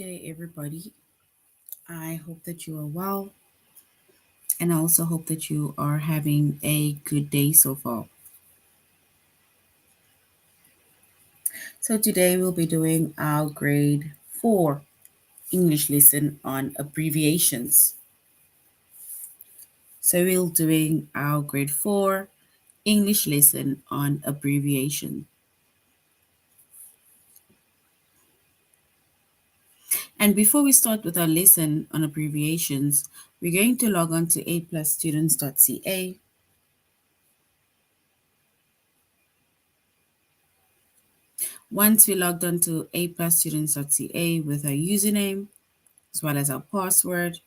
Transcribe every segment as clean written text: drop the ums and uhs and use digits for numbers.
day, everybody. I hope that you are well, and I also hope that you are having a good day so far. So, today we'll be doing our grade 4 English lesson on abbreviations. So, we'll doing our grade 4 English lesson on abbreviation. And before we start with our lesson on abbreviations, we're going to log on to aplusstudents.ca. Once we logged on to aplusstudents.ca with our username as well as our password,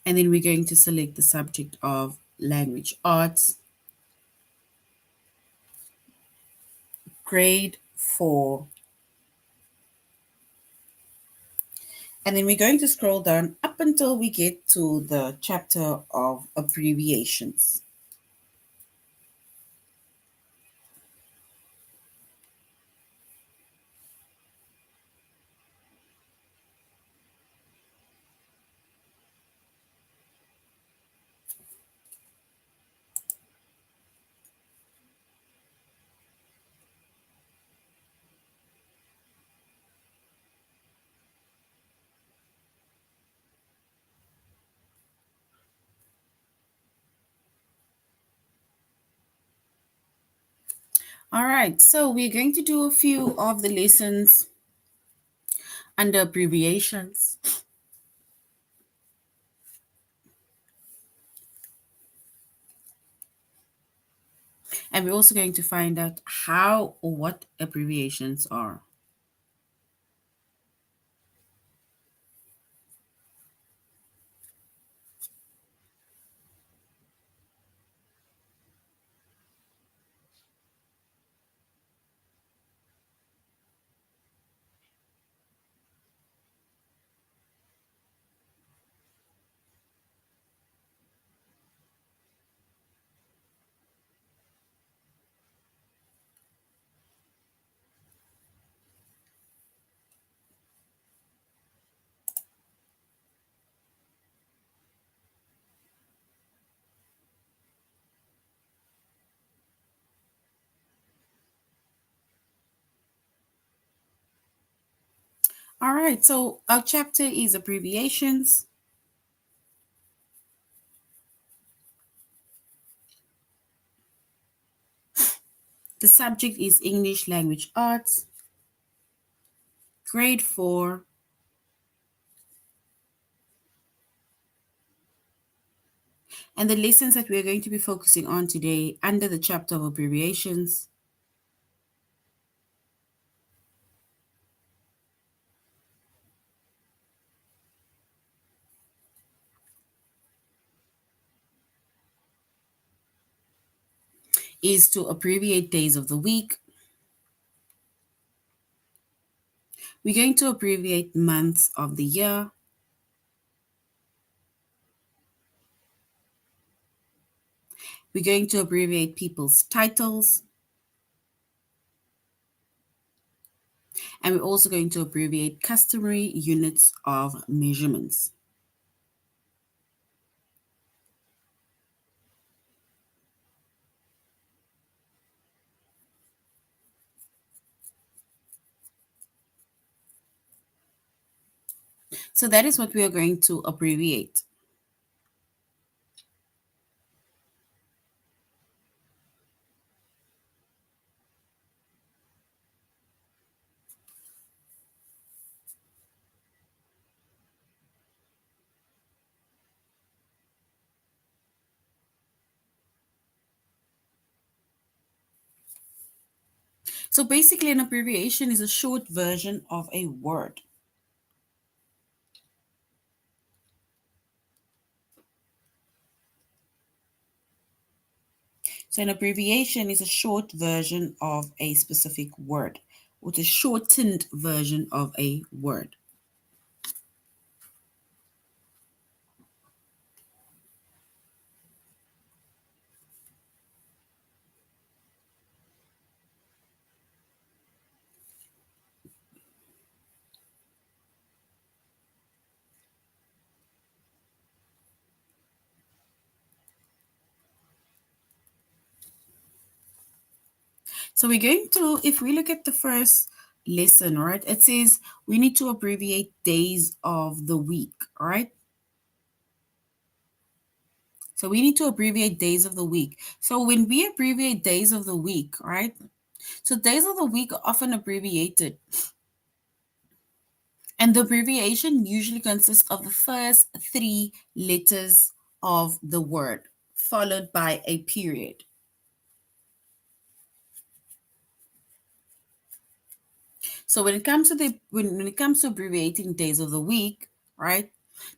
and then we're going to select the subject of language arts, grade 4. And then we're going to scroll down up until we get to the chapter of abbreviations. All right, so we're going to do a few of the lessons under abbreviations. And we're also going to find out how or what abbreviations are. All right, so our chapter is abbreviations. The subject is English Language Arts, grade 4. And the lessons that we're going to be focusing on today under the chapter of abbreviations is to abbreviate days of the week. We're going to abbreviate months of the year. We're going to abbreviate people's titles. And we're also going to abbreviate customary units of measurements. So that is what we are going to abbreviate. So basically, an abbreviation is a short version of a word. So an abbreviation is a short version of a specific word, or the shortened version of a word. So we're going to, if we look at the first lesson, right, it says we need to abbreviate days of the week, right? So we need to abbreviate days of the week. So when we abbreviate days of the week, right? So days of the week are often abbreviated. And the abbreviation usually consists of the first three letters of the word, followed by a period. So when it comes to when it comes to abbreviating days of the week, right?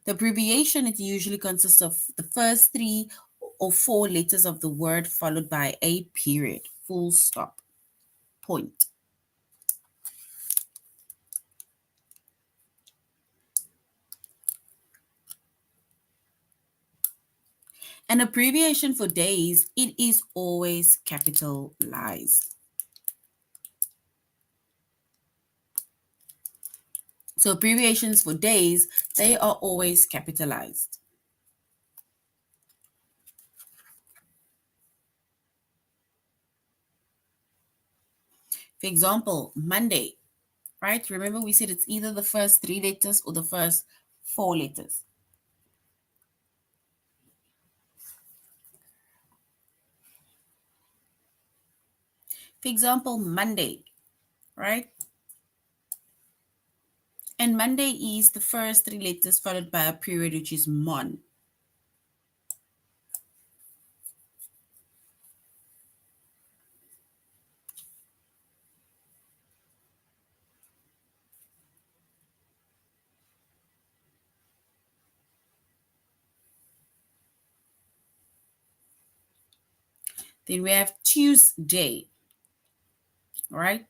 The abbreviation it usually consists of the first three or four letters of the word followed by a period, full stop, point. An abbreviation for days, it is always capitalized. So abbreviations for days, they are always capitalized. For example, Monday, right? Remember we said it's either the first three letters or the first four letters. For example, Monday, right? And Monday is the first three letters followed by a period which is mon. Then we have Tuesday, right?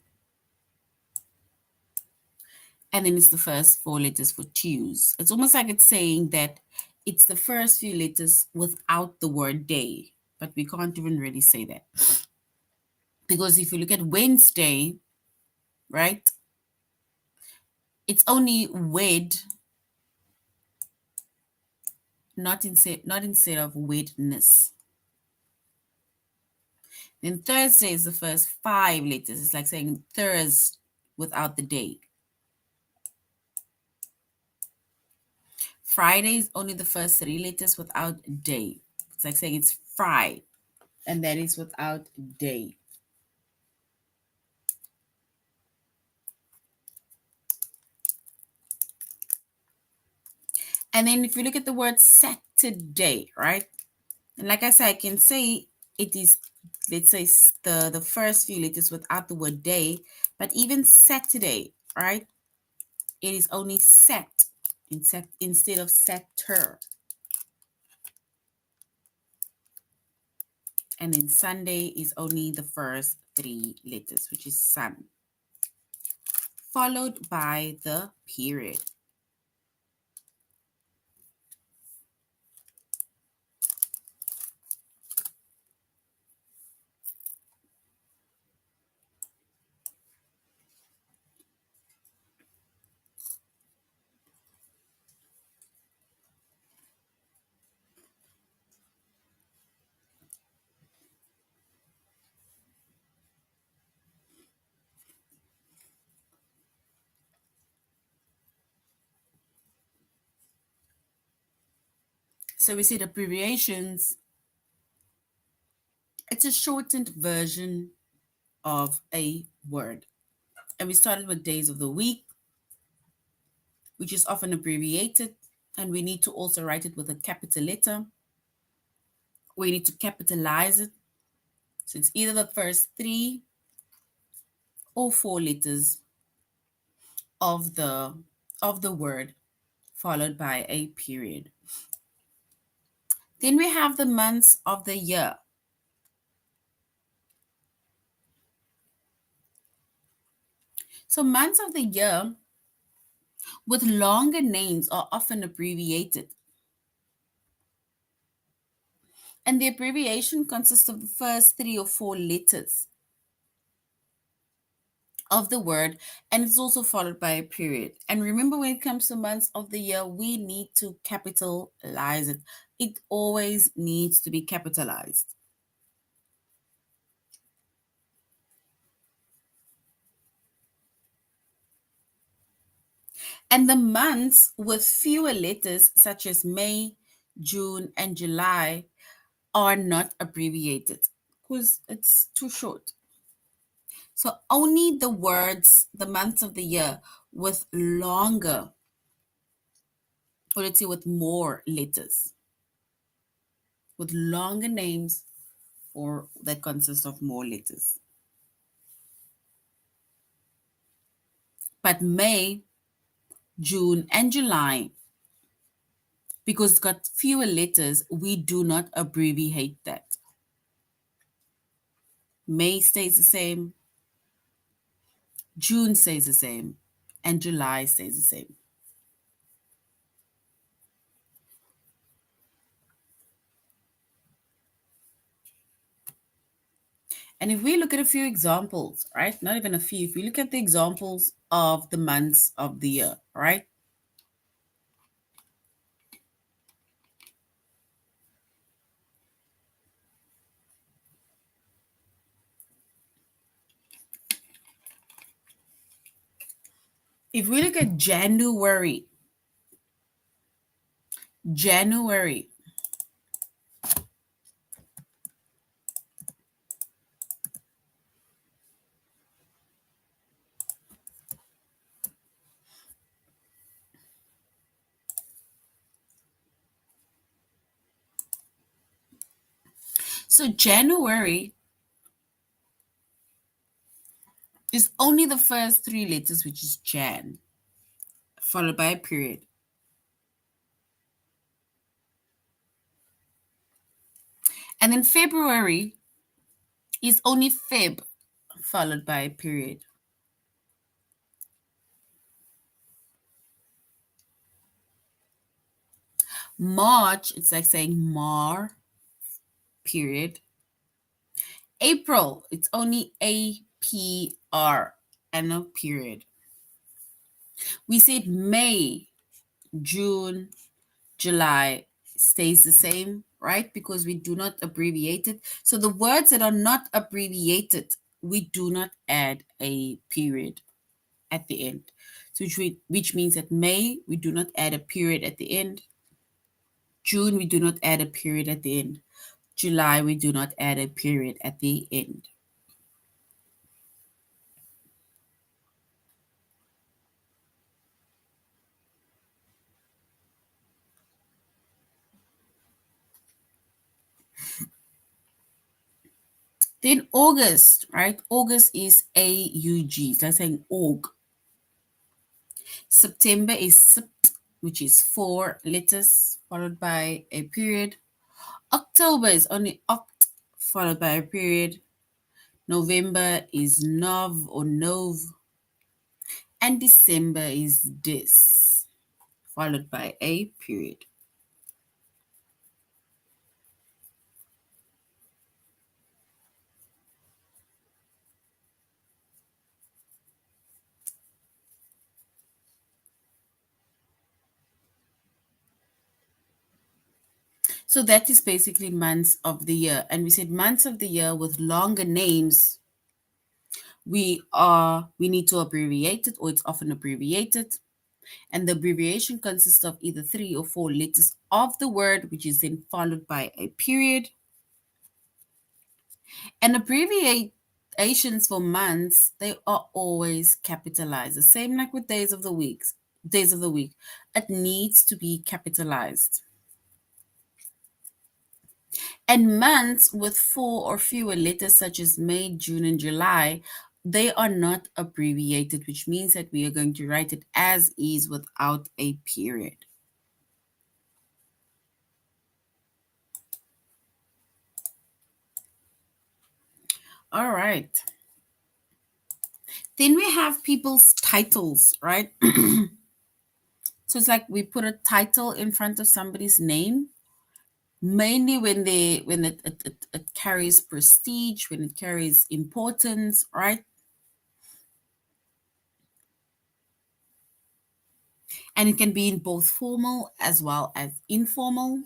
And then it's the first four letters for Tues. It's almost like it's saying that it's the first few letters without the word day, but we can't even really say that. Because if you look at Wednesday, right, it's only wed, not instead of wedness. Then Thursday is the first five letters. It's like saying Thursday without the day. Friday is only the first three letters without day. It's like saying it's Fry, and that is without day. And then if you look at the word Saturday, right? And like I said, I can say it is, let's say, the first few letters without the word day, but even Saturday, right? It is only set instead of setter. And then Sunday is only the first three letters, which is sun, followed by the period. So we said abbreviations, it's a shortened version of a word. And we started with days of the week, which is often abbreviated, and we need to also write it with a capital letter. We need to capitalize it. So it's either the first three or four letters of the word followed by a period. Then we have the months of the year. So months of the year with longer names are often abbreviated. And the abbreviation consists of the first three or four letters of the word, and it's also followed by a period. And remember, when it comes to months of the year, we need to capitalize it. It always needs to be capitalized. And the months with fewer letters, such as May, June, and July, are not abbreviated because it's too short. So only the words, the months of the year with longer, or let's say with more letters, with longer names, or that consist of more letters. But May, June, and July, because it's got fewer letters, we do not abbreviate that. May stays the same, June stays the same, and July stays the same. And if we look at a few examples, right? Not even a few, if we look at the examples of the months of the year, right? If we look at January, January, so January is only the first three letters, which is Jan, followed by a period. And then February is only Feb, followed by a period. March, it's like saying Mar, period. April, it's only APR and no period. We said May, June, July stays the same, right? Because we do not abbreviate it. So the words that are not abbreviated, we do not add a period at the end. So which means that May, we do not add a period at the end. June, we do not add a period at the end. July, we do not add a period at the end. Then August, right? August is AUG. That's saying org. September is SIPT, which is 4 letters followed by a period. October is only OCT followed by a period. November is NOV or NOV. And December is DIS followed by a period. So that is basically months of the year. And we said months of the year with longer names, we need to abbreviate it, or it's often abbreviated. And the abbreviation consists of either 3 or 4 letters of the word, which is then followed by a period. And abbreviations for months, they are always capitalized. The same like with days of the week. Days of the week. It needs to be capitalized. And months with 4 or fewer letters, such as May, June, and July, they are not abbreviated, which means that we are going to write it as is without a period. All right. Then we have people's titles, right? So it's like we put a title in front of somebody's name, mainly when it carries prestige, when it carries importance, right? And it can be in both formal as well as informal.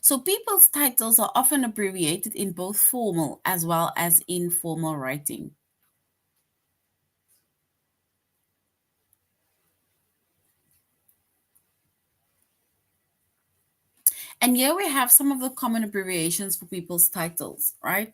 So people's titles are often abbreviated in both formal as well as informal writing. And here we have some of the common abbreviations for people's titles, right?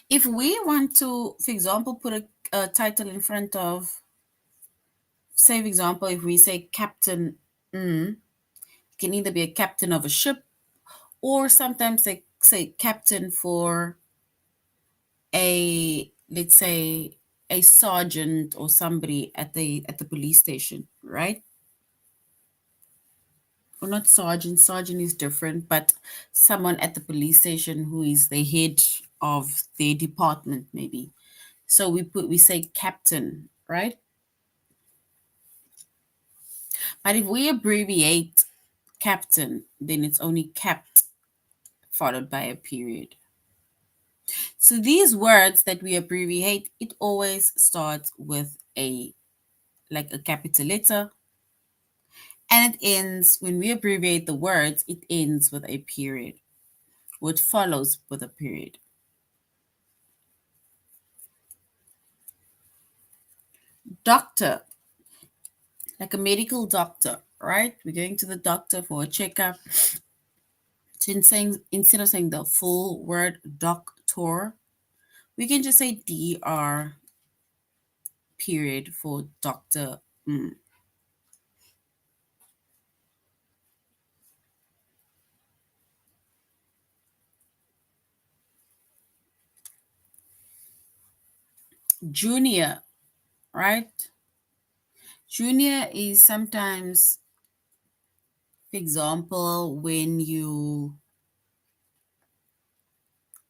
If we want to, for example, put a title in front of, say, for example, if we say Captain, it can either be a captain of a ship, or sometimes they say captain for a, let's say, a sergeant or somebody at the police station, right? Or not sergeant, sergeant is different, but someone at the police station who is the head of their department, maybe. So we say captain, right? But if we abbreviate captain, then it's only capt followed by a period. So these words that we abbreviate, it always starts with a, like a capital letter, and it ends, when we abbreviate the words, it ends with a period, or it follows with a period. Doctor, like a medical doctor, right? We're going to the doctor for a checkup. So instead of saying the full word doctor, we can just say DR period for doctor. Junior, right? Junior is sometimes, for example, when you,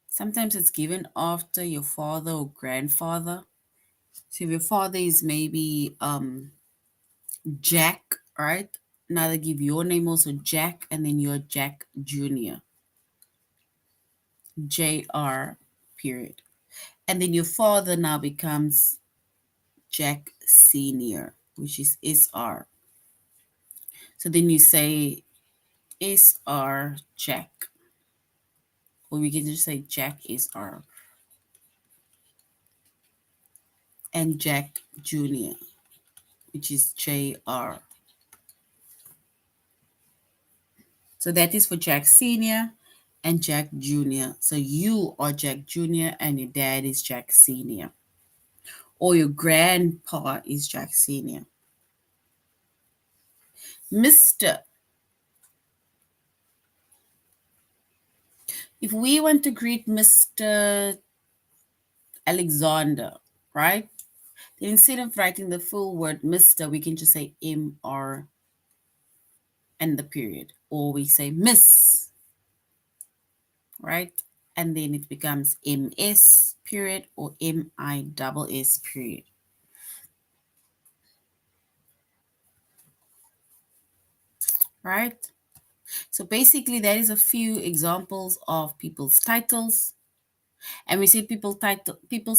sometimes it's given after your father or grandfather. So if your father is maybe Jack, right? Now they give your name also Jack, and then you're Jack Junior, JR period. And then your father now becomes Jack Senior, which is SR. So then you say SR Jack, or we can just say Jack SR, and Jack Junior, which is JR. So that is for Jack Senior and Jack Junior. So you are Jack Junior and your dad is Jack Senior, or your grandpa is Jack Senior. Mr. If we want to greet Mr. Alexander, right? Then instead of writing the full word Mr., we can just say MR and the period, or we say Miss, right? And then it becomes MS period or MISS period. Right? So basically, that is a few examples of people's titles. And we said people's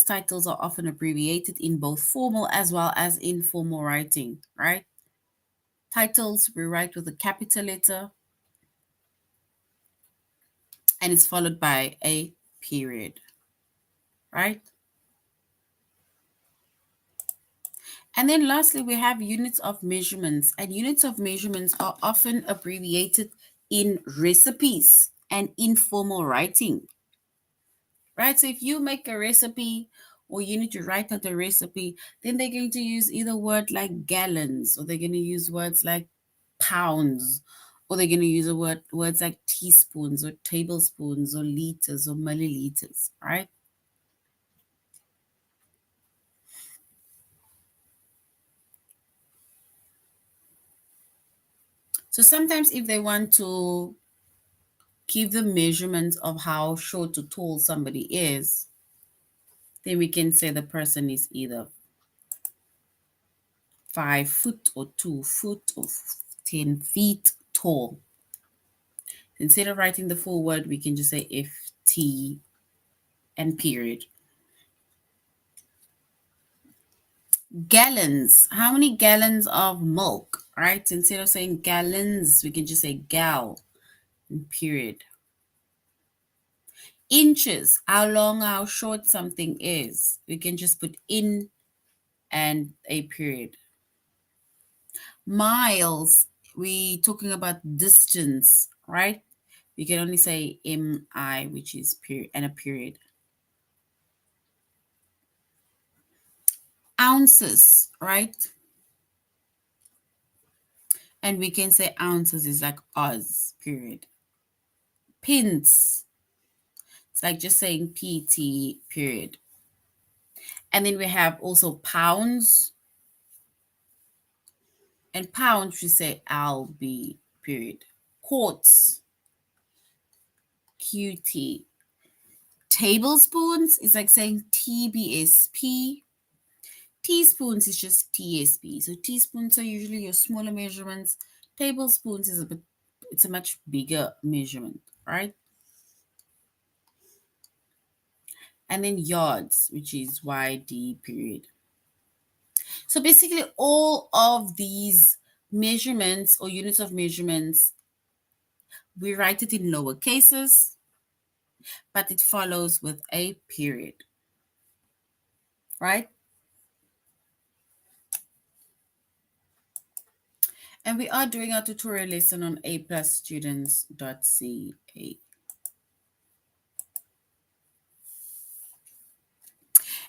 titles are often abbreviated in both formal as well as informal writing, right? Titles we write with a capital letter and it's followed by a period, right? And then lastly, we have units of measurements, and units of measurements are often abbreviated in recipes and informal writing, right? So if you make a recipe or you need to write out a recipe, then they're going to use either word like gallons, or they're going to use words like pounds, or they're going to use words like teaspoons or tablespoons or liters or milliliters, right? So sometimes if they want to give the measurements of how short or tall somebody is, then we can say the person is either 5 foot or 2 foot or 10 feet tall. Instead of writing the full word, we can just say FT and period. Gallons. How many gallons of milk, right? Instead of saying gallons, we can just say gal, period. Inches. How long, how short something is. We can just put in and a period. Miles. We talking about distance, right? We can only say mi, which is period and a period. Ounces, right? And we can say ounces is like oz, period. Pins. It's like just saying pt, period. And then we have also pounds. And pounds, we say lb, period. Quarts, qt. Tablespoons is like saying tbsp. Teaspoons is just tsp. So teaspoons are usually your smaller measurements. Tablespoons is it's a much bigger measurement, right? And then yards, which is yd, period. So basically all of these measurements or units of measurements, we write it in lower cases, but it follows with a period, right? And we are doing our tutorial lesson on aplusstudents.ca.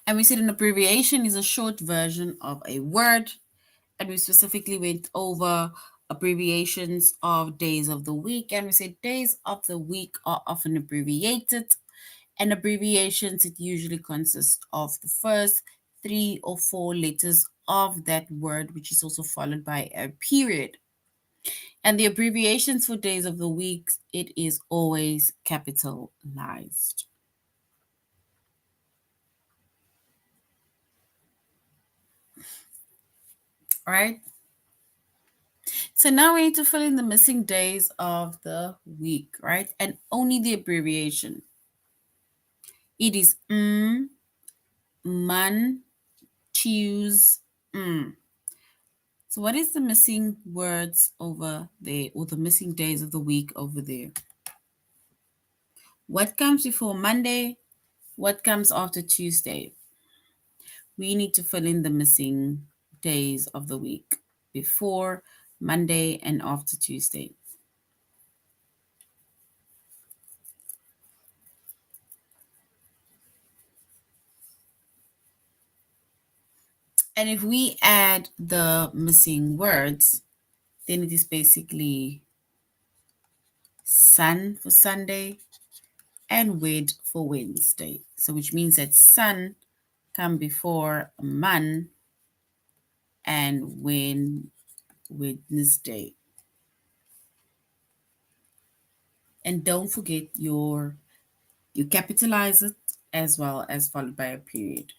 And we said an abbreviation is a short version of a word. And we specifically went over abbreviations of days of the week. And we said days of the week are often abbreviated. And abbreviations, it usually consists of the first 3 or 4 letters of that word, which is also followed by a period. And the abbreviations for days of the week, it is always capitalized. All right. So now we need to fill in the missing days of the week, right? And only the abbreviation. It is man, choose, So what is the missing words over there, or the missing days of the week over there? What comes before Monday? What comes after Tuesday? We need to fill in the missing days of the week before Monday and after Tuesday. And if we add the missing words, then it is basically sun for Sunday and wed for Wednesday. So which means that sun come before man and Wednesday. And don't forget you capitalize it as well as followed by a period.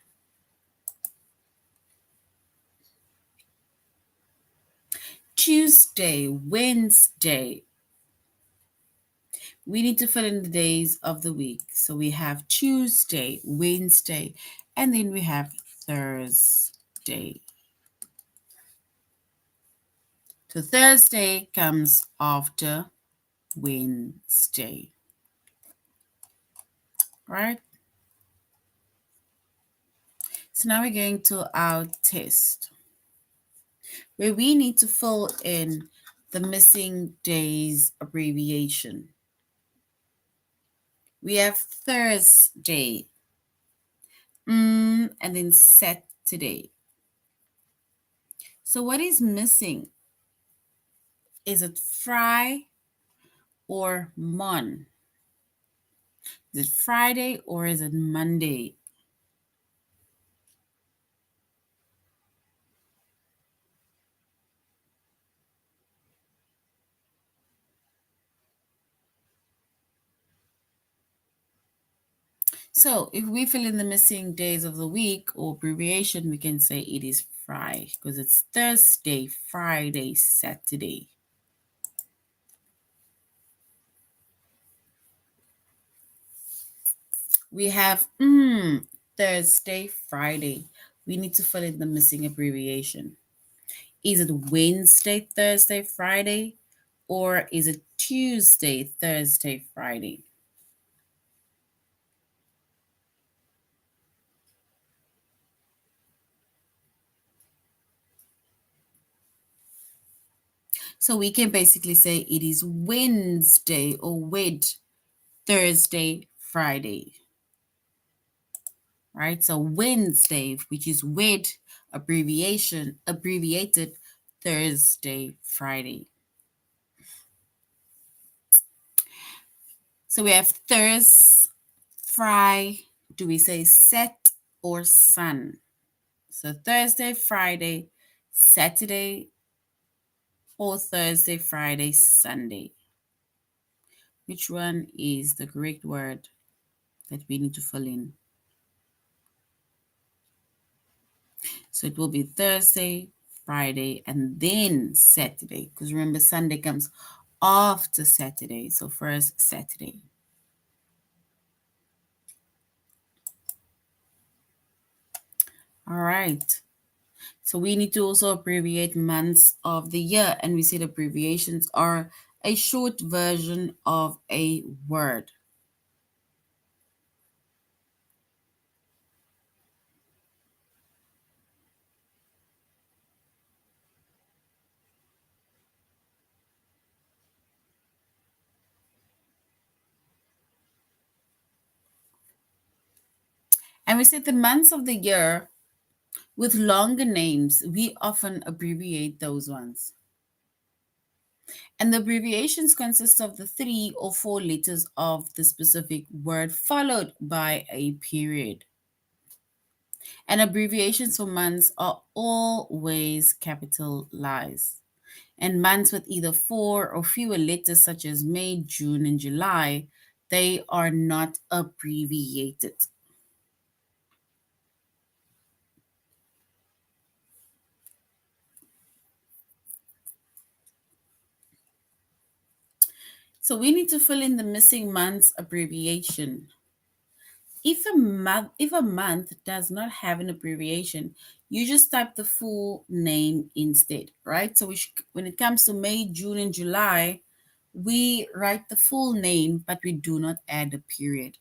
Tuesday, Wednesday. We need to fill in the days of the week. So we have Tuesday, Wednesday, and then we have Thursday. So Thursday comes after Wednesday. Right? So now we're going to our test, where we need to fill in the missing days abbreviation. We have Thursday, and then Saturday. So what is missing? Is it Fry or Mon? Is it Friday or is it Monday? So if we fill in the missing days of the week or abbreviation, we can say it is Fry because it's Thursday, Friday, Saturday. We have Thursday, Friday. we need to fill in the missing abbreviation. Is it Wednesday, Thursday, Friday? Or is it Tuesday, Thursday, Friday? So we can basically say it is Wednesday or Thursday, Friday, right? So Wednesday, which is abbreviated Thursday, Friday. So we have Fry. Do we say set or sun? So Thursday, Friday, Saturday, or Thursday, Friday, Sunday. Which one is the correct word that we need to fill in? So it will be Thursday, Friday, and then Saturday. Because remember, Sunday comes after Saturday. So first, Saturday. All right. So we need to also abbreviate months of the year. And we said abbreviations are a short version of a word. And we said the months of the year with longer names, we often abbreviate those ones. And the abbreviations consist of the 3 or 4 letters of the specific word followed by a period. And abbreviations for months are always capitalized. And months with either 4 or fewer letters, such as May, June, and July, they are not abbreviated. So we need to fill in the missing months abbreviation. If a month does not have an abbreviation, you just type the full name instead, right? So when it comes to May, June, and July, we write the full name, but we do not add a period.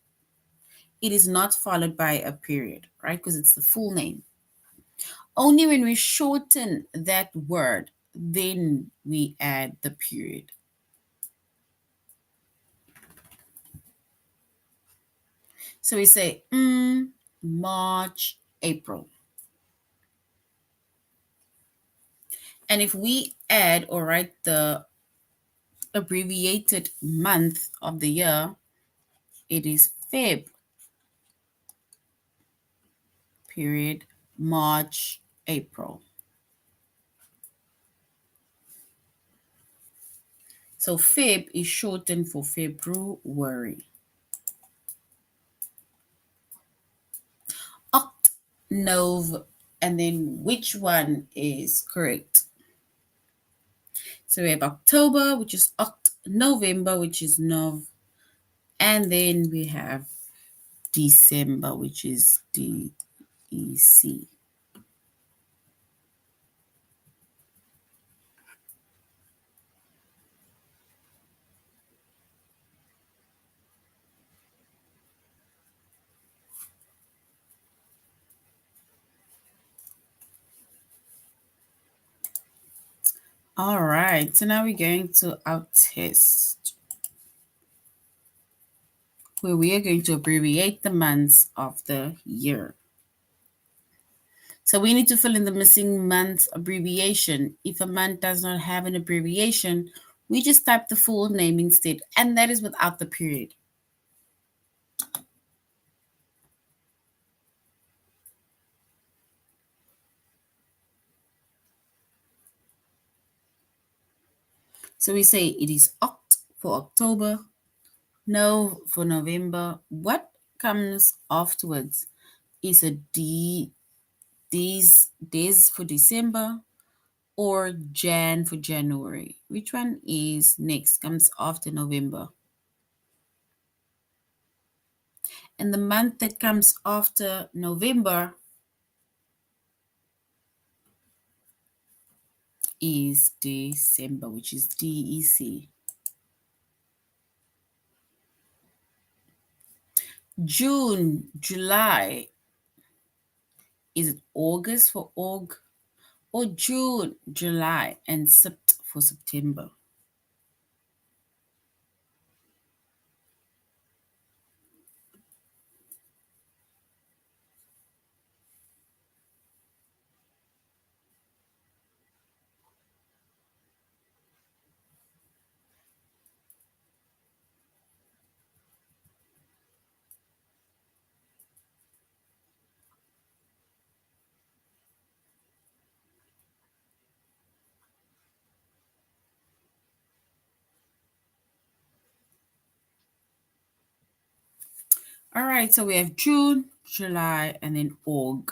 It is not followed by a period, right? Because it's the full name. Only when we shorten that word, then we add the period. So we say March, April. And if we add or write the abbreviated month of the year, it is Feb, period, March, April. So Feb is shortened for February. Oct, Nov, and then which one is correct? So we have October, which is Oct, November, which is Nov, and then we have December, which is DEC. All right, so now we're going to our test, where we are going to abbreviate the months of the year. So we need to fill in the missing month abbreviation. If a month does not have an abbreviation, we just type the full name instead, and that is without the period. So we say it is Oct for October, Nov for November. What comes afterwards is a Des for December, or Jan for January. Which one is next, comes after November? And the month that comes after November is December, which is DEC. June, July, is it August for Aug, or June, July, and Sept for September? All right, so we have June, July, and then Aug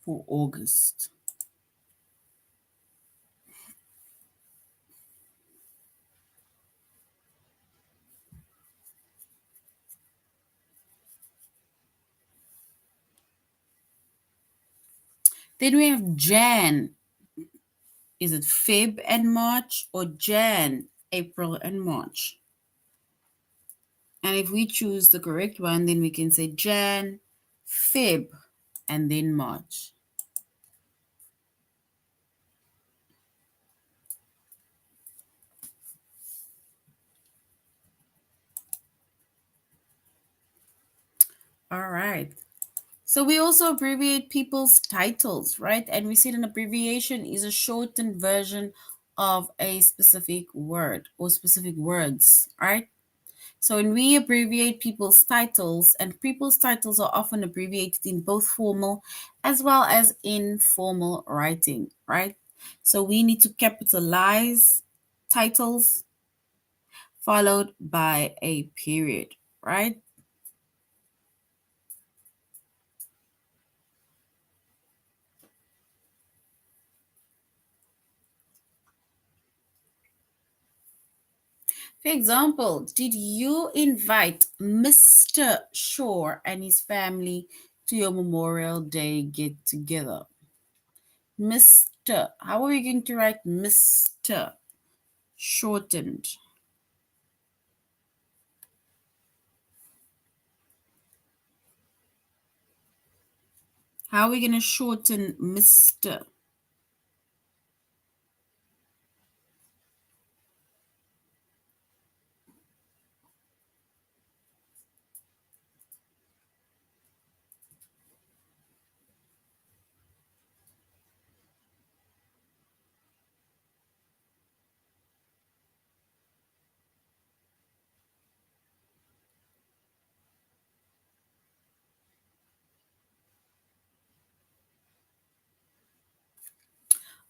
for August. Then we have Jan. Is it Feb and March, or Jan, April and March? And if we choose the correct one, then we can say Jan, Feb, and then March. All right. So we also abbreviate people's titles, right? And we said an abbreviation is a shortened version of a specific word or specific words, right? So when we abbreviate people's titles, and people's titles are often abbreviated in both formal as well as informal writing, right? So we need to capitalize titles followed by a period, right? For example, did you invite Mr. Shore and his family to your Memorial Day get together? Mr. How are we going to write Mr. shortened? How are we going to shorten Mr.?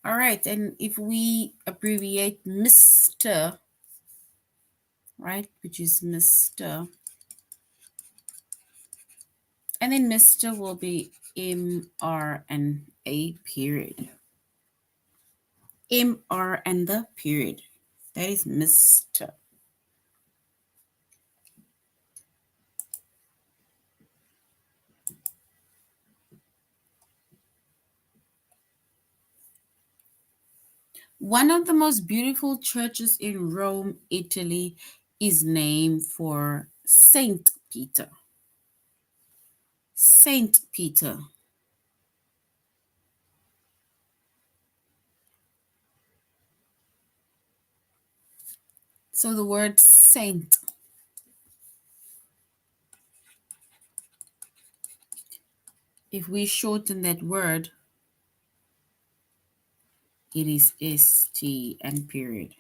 All right, and if we abbreviate Mr., right, which is Mr., and then Mr. will be MR and a period. MR and the period. That is Mr. One of the most beautiful churches in Rome, Italy, is named for Saint Peter. Saint Peter. So the word saint, if we shorten that word, it is ST and period.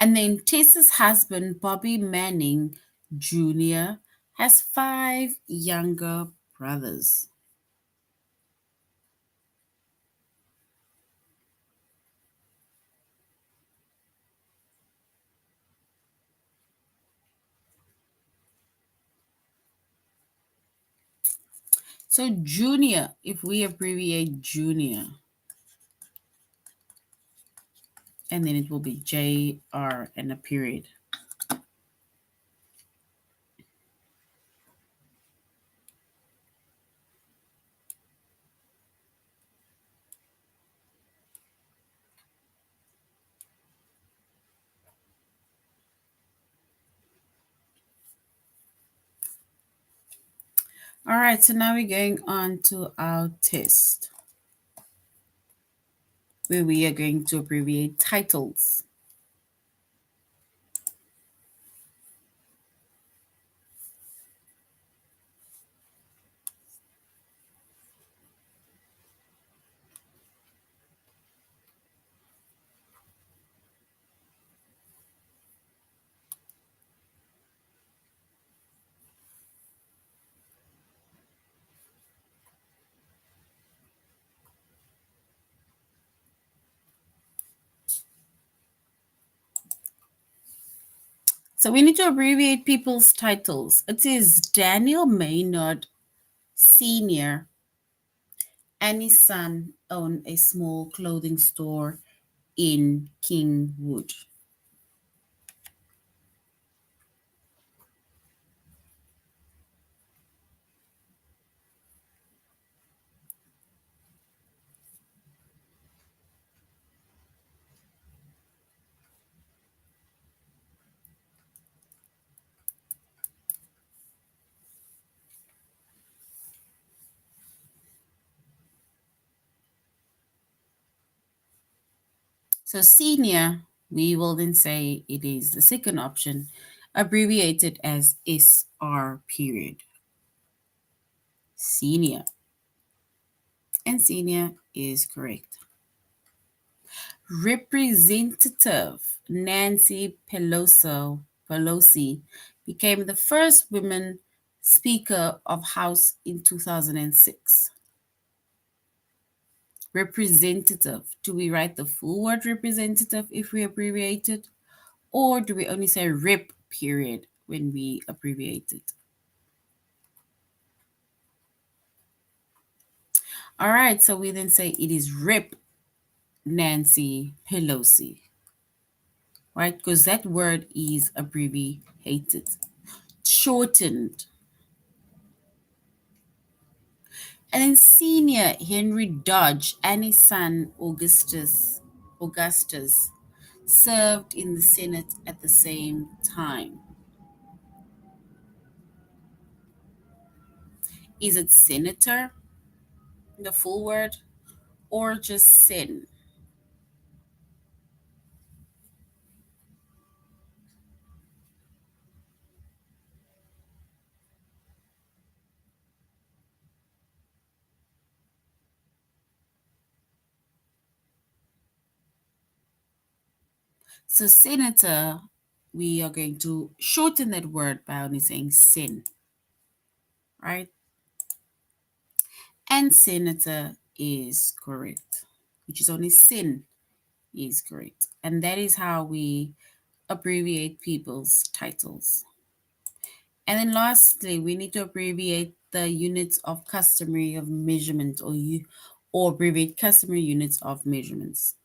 And then Tessa's husband, Bobby Manning Jr., has 5 younger brothers. So junior, if we abbreviate junior, and then it will be JR and a period. All right, so now we're going on to our test, where we are going to abbreviate titles. So we need to abbreviate people's titles. It says Daniel Maynard Sr. and his son own a small clothing store in Kingwood. So senior, we will then say it is the second option, abbreviated as SR period. Senior. And senior is correct. Representative Nancy Pelosi became the first woman Speaker of House in 2006. Representative. Do we write the full word representative if we abbreviate it? Or do we only say rep period when we abbreviate it? All right, so we then say it is Rep Nancy Pelosi, right? Because that word is abbreviated, shortened. And then senior Henry Dodge and his son Augustus served in the Senate at the same time. Is it senator, the full word, or just sen? So senator, we are going to shorten that word by only saying sen, right? And senator is correct, which is only sin is correct. And that is how we abbreviate people's titles. And then lastly, we need to abbreviate the units of customary of measurement or abbreviate customary units of measurements.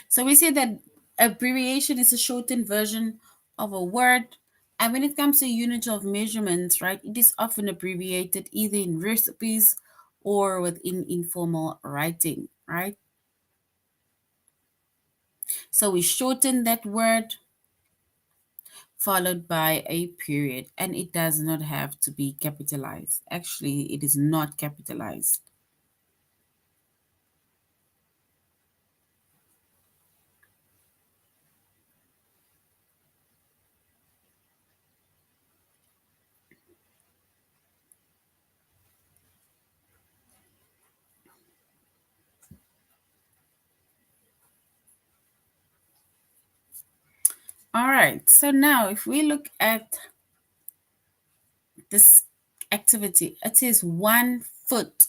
So we say that abbreviation is a shortened version of a word. And when it comes to unit of measurements, right, it is often abbreviated either in recipes or within informal writing, right? So we shorten that word followed by a period, and it does not have to be capitalized. Actually, it is not capitalized. All right, so now if we look at this activity, it says 1 foot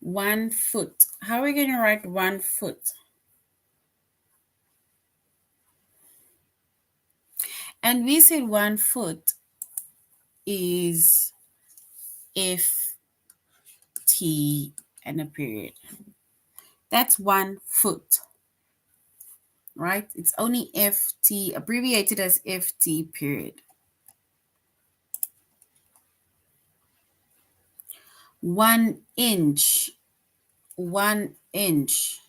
1 foot. How are we going to write 1 foot? And we said 1 foot is F T and a period. That's 1 foot, right? It's only FT, abbreviated as FT period. 1 inch, 1 inch.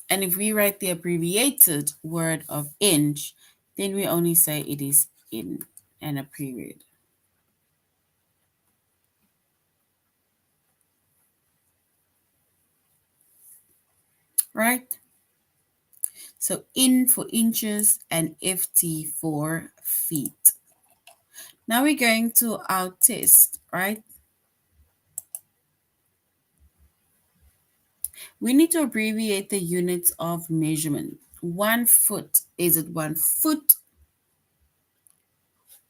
And if we write the abbreviated word of inch, then we only say it is in and a period. Right? So in for inches and FT for feet. Now we're going to our test, right? We need to abbreviate the units of measurement. 1 foot, is it 1 foot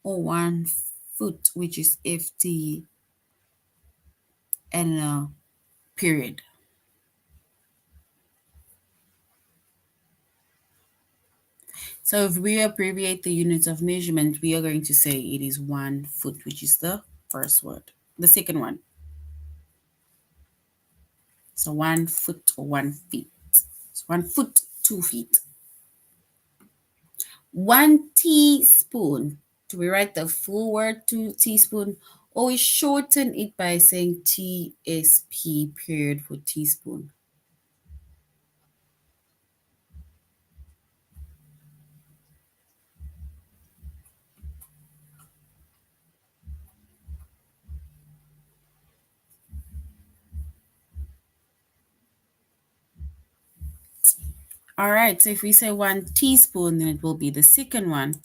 or 1 foot, which is FT and a period? So if we abbreviate the units of measurement, we are going to say it is 1 foot, which is the first word. The second one. So 1 foot or 1 feet. So 1 foot, 2 feet. 1 teaspoon. Do we write the full word to teaspoon, or we shorten it by saying TSP period for teaspoon? All right, so if we say 1 teaspoon, then it will be the second one,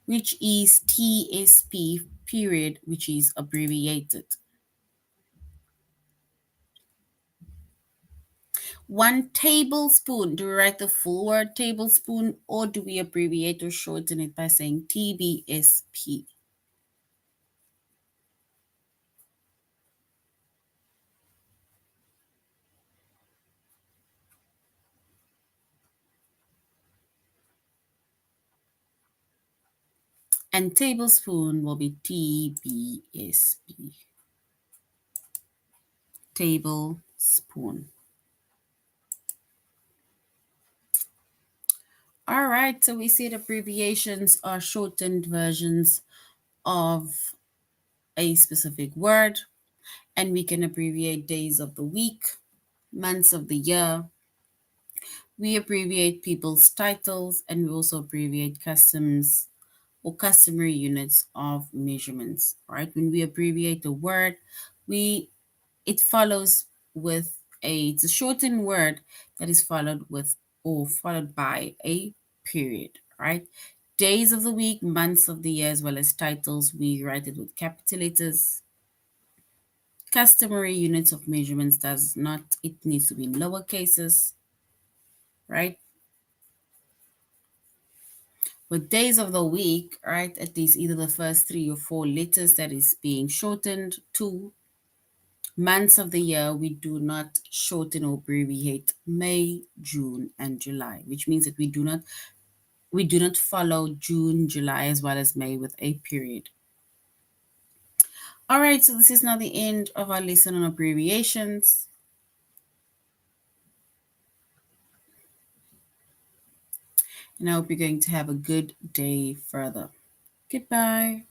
which is TSP period, which is abbreviated. 1 tablespoon. Do we write the full word tablespoon, or do we abbreviate or shorten it by saying TBSP? And tablespoon will be TBSP. Tablespoon. All right, so we said abbreviations are shortened versions of a specific word, and we can abbreviate days of the week, months of the year. We abbreviate people's titles, and we also abbreviate customs or customary units of measurements, right? When we abbreviate a word, it follows with it's a shortened word that is followed with or followed by a period, right? Days of the week, months of the year, as well as titles, we write it with capital letters. Customary units of measurements does not, it needs to be in lower cases, right? With days of the week, right, at least either the first 3 or 4 letters that is being shortened to. Months of the year, we do not shorten or abbreviate May, June, and July, which means that we do not follow June, July, as well as May with a period. All right, so this is now the end of our lesson on abbreviations. And I hope you're going to have a good day further. Goodbye.